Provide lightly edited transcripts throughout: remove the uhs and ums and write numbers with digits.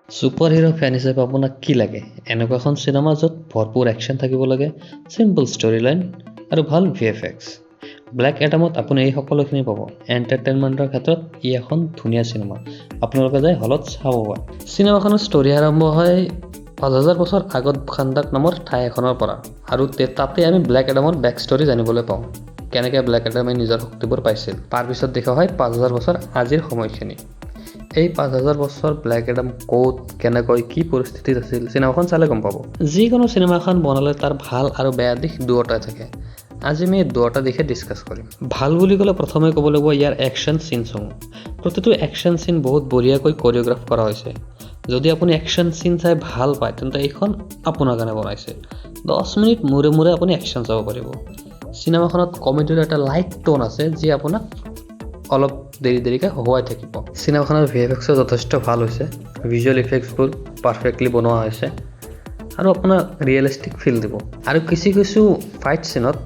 Super hero ফেন হিচাপে আপোনাক কি লাগে? এনেকুৱা এখন চিনেমা য'ত ভৰপূৰ একশ্যন থাকিব লাগে, চিম্পল ষ্টৰী লাইন আৰু ভাল VFX। ব্লেক এডামত আপুনি এই সকলোখিনি পাব। এণ্টাৰটেইনমেণ্টৰ ক্ষেত্ৰত ই এখন ধুনীয়া চিনেমা। আপোনালোকে যাই হলত চাব পাৰে। চিনেমাখনৰ ষ্টৰী আৰম্ভ হয় ৫,০০০ বছৰ আগত খান্দাক নামৰ ঠাই এখনৰ পৰা আৰু তাতে আমি ব্লেক এডামৰ বেক ষ্টৰী জানিবলৈ পাওঁ। কেনেকৈ ব্লেক এডামে নিজৰ শক্তিবোৰ পাইছিল। তাৰ পিছত দেখা হয় ৫,০০০ বছৰ আজিৰ সময়খিনি। এই ৫,০০০ বছৰ ব্লেক এডাম ক'ত, কেনেকৈ, কি পৰিস্থিতিত আছিল, চিনেমাখন চালে গম পাব। যিকোনো চিনেমা এখন বনালে তাৰ ভাল আৰু বেয়া দিশ দুয়োটাই থাকে। আজি আমি দুয়োটা দিশে ডিছকাছ কৰিম। ভাল বুলি ক'লে প্ৰথমে ক'ব লাগিব ইয়াৰ একশ্যন চিনসমূহ। প্ৰতিটো একশ্যন চিন বহুত বঢ়িয়াকৈ কৰিঅ'গ্ৰাফ কৰা হৈছে। যদি আপুনি একশ্যন চিন চাই ভাল পায় তেন্তে এইখন আপোনাৰ কাৰণে বনাইছে। 10 মিনিট মূৰে মূৰে আপুনি একশ্যন চাব পাৰিব। চিনেমাখনত কমেডিৰ এটা লাইট টোন আছে যি আপোনাক অলপ দেৰিকৈ হহুৱাই থাকিব। চিনেমাখনৰ VFXও যথেষ্ট ভাল হৈছে। ভিজুৱেল ইফেক্টছবোৰ পাৰফেক্টলি বনোৱা হৈছে আৰু আপোনাক ৰিয়েলিষ্টিক ফিল দিব। আৰু কিছু ফাইট চিনত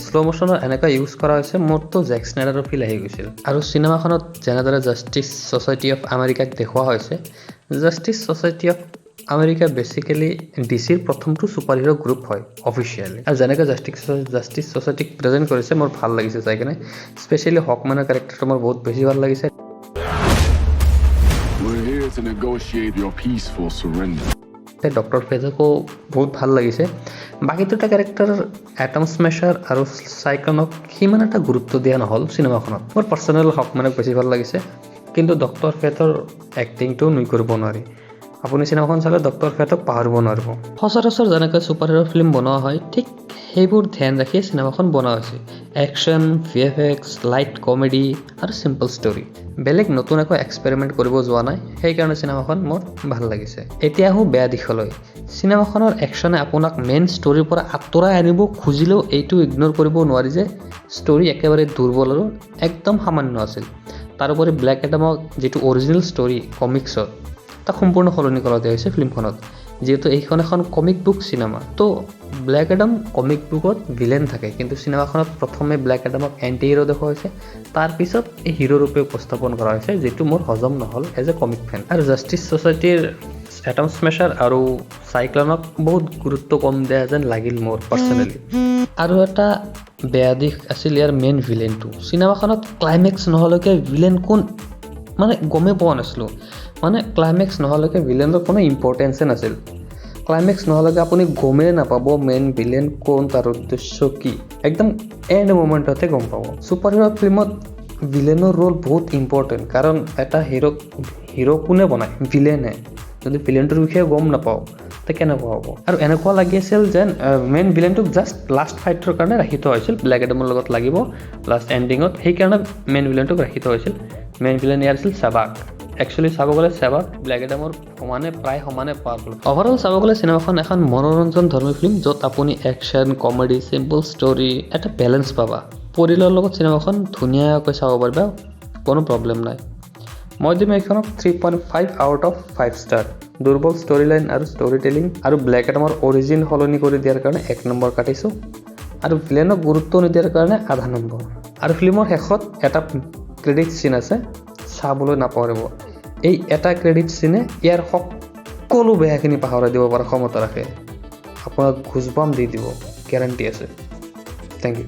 শ্ল' মোশ্যনৰ এনেকুৱা ইউজ কৰা হৈছে মোৰতো জেক স্নাইডাৰৰ ফিল আহি গৈছিল। আৰু চিনেমাখনত যেনেদৰে জাষ্টিছ ছ'চাইটি অফ আমেৰিকাক দেখুওৱা হৈছে, justice society of America basically DCৰ প্ৰথমটো ছুপাৰ হিৰো গ্ৰুপ হয় অফিচিয়েলি। আৰু যেনেকৈ জাষ্টিছ ছ'চাইটিক প্ৰেজেণ্ট কৰিছে মোৰ ভাল লাগিছে চাই কিনে। স্পেচিয়েলি হকমেনৰ কেৰেক্টাৰটো মোৰ বহুত বেছি ভাল লাগিছে। To negotiate your peaceful surrender. Doctor ফেজকো বহুত ভাল লাগিছে। বাকী দুটা কেৰেক্টাৰ এটম স্মেশ্বাৰ আৰু চাইক্লনক সিমান এটা গুৰুত্ব দিয়া নহ'ল চিনেমাখনত। মোৰ পাৰ্চনেল হকমেনক বেছি ভাল লাগিছে, কিন্তু ডক্টৰ ফেটৰ এক্টিংটো নুই কৰিব নোৱাৰি। আপুনি চিনেমাখন চালে ডক্টৰ ফেটক পাহৰিব নোৱাৰিব। সচৰাচৰ যেনেকৈ ছুপাৰ হিৰ' ফিল্ম বনোৱা হয় ঠিক সেইবোৰ ধ্যান ৰাখি চিনেমাখন বনোৱা হৈছে। একশ্যন, VFX, লাইট কমেডি আৰু চিম্পল ষ্টৰী। বেলেগ নতুন একো এক্সপেৰিমেণ্ট কৰিব যোৱা নাই, সেইকাৰণে চিনেমাখন মোৰ ভাল লাগিছে। এতিয়া আহোঁ বেয়া দিশলৈ। চিনেমাখনৰ একশ্যনে আপোনাক মেইন ষ্টৰীৰ পৰা আঁতৰাই আনিব খুজিলেও এইটো ইগন'ৰ কৰিব নোৱাৰি যে ষ্টৰী একেবাৰে দুৰ্বল আৰু একদম সামান্য আছিল। তাৰোপৰি ব্লেক এডামক যিটো অৰিজিনেল ষ্টৰী কমিক্সত তাক সম্পূৰ্ণ সলনি কৰা দিয়া হৈছে ফিল্মখনত। যিহেতু এইখন এখন কমিক বুক চিনেমা, তো ব্লেক এডাম কমিক বুকত ভিলেন থাকে, কিন্তু চিনেমাখনত প্ৰথমে ব্লেক এডামক এণ্টি হিৰো দেখুওৱা হৈছে, তাৰপিছত এই হিৰো ৰূপে উপস্থাপন কৰা হৈছে, যিটো মোৰ হজম নহ'ল এজ এ কমিক ফেন। আৰু জাষ্টিছ ছ'চাইটিৰ এটম স্মেশ্বাৰ আৰু চাইক্লনক বহুত গুৰুত্ব কম দিয়া যেন লাগিল মোৰ পাৰ্চনেলি। আৰু এটা বেয়া দিশ আছিল ইয়াৰ মেইন ভিলেনটো। চিনেমাখনত ক্লাইমেক্স নহ'লৈকে ভিলেন কোন মানে গমেই পোৱা নাছিলোঁ। মানে ক্লাইমেক্স নোহোৱালৈকে ভিলেনৰ কোনো ইম্পৰ্টেঞ্চে নাছিল। ক্লাইমেক্স নোহোৱালৈকে আপুনি গমেই নাপাব মেইন ভিলেন কোন, তাৰ উদ্দেশ্য কি। একদম এণ্ড মোমেণ্টতে গম পাব। ছুপাৰ হিৰ' ফিল্মত ভিলেনৰ ৰোল বহুত ইম্পৰ্টেণ্ট, কাৰণ এটা হিৰ' কোনে বনায়? ভিলেনে। যদি ভিলেনটোৰ বিষয়ে গম নাপাওঁ তে কেনেকুৱা হ'ব? আৰু এনেকুৱা লাগি আছিল যেন মেইন ভিলেনটোক জাষ্ট লাষ্ট ফাইটৰ কাৰণে ৰাখি থোৱা হৈছিল, ব্লেক এডামৰ লগত লাগিব লাষ্ট এণ্ডিঙত, সেইকাৰণে মেইন ভিলেনটোক ৰাখি থোৱা হৈছিল। মেইন ভিলেন ইয়াৰ আছিল চেবাক। একচুৱেলি চাব গ'লে চেবাক ব্লেক এডামৰ প্ৰায় সমানে পাৱাৰফুল। অভাৰঅল চাব গ'লে চিনেমাখন এখন মনোৰঞ্জন ধৰ্মী ফিল্ম, য'ত আপুনি একশ্যন, কমেডি, চিম্পল ষ্টৰী এটা বেলেঞ্চ পাবা। পৰিয়ালৰ লগত চিনেমাখন ধুনীয়াকৈ চাব পাৰিবা, কোনো প্ৰব্লেম নাই। মই দিম এইখনক 3.5 আউট অফ 5 ষ্টাৰ। দুৰ্বল ষ্টৰী লাইন আৰু ষ্টৰী টেলিং আৰু ব্লেক এডামৰ অৰিজিন সলনি কৰি দিয়াৰ কাৰণে 1 নম্বৰ কাটিছোঁ, আৰু ভিলেনক গুৰুত্ব নিদিয়াৰ কাৰণে আধা নম্বৰ। আৰু ফিল্মৰ শেষত এটা ক্ৰেডিট চিন আছে, চাবলৈ নাপাহৰিব। এই এটা ক্ৰেডিট চিনে ইয়াৰ সকলো বেয়াখিনি পাহৰাই দিব পৰা ক্ষমতা ৰাখে। আপোনাক গুজবাম্প দি দিব, গেৰাণ্টি আছে। Thank U.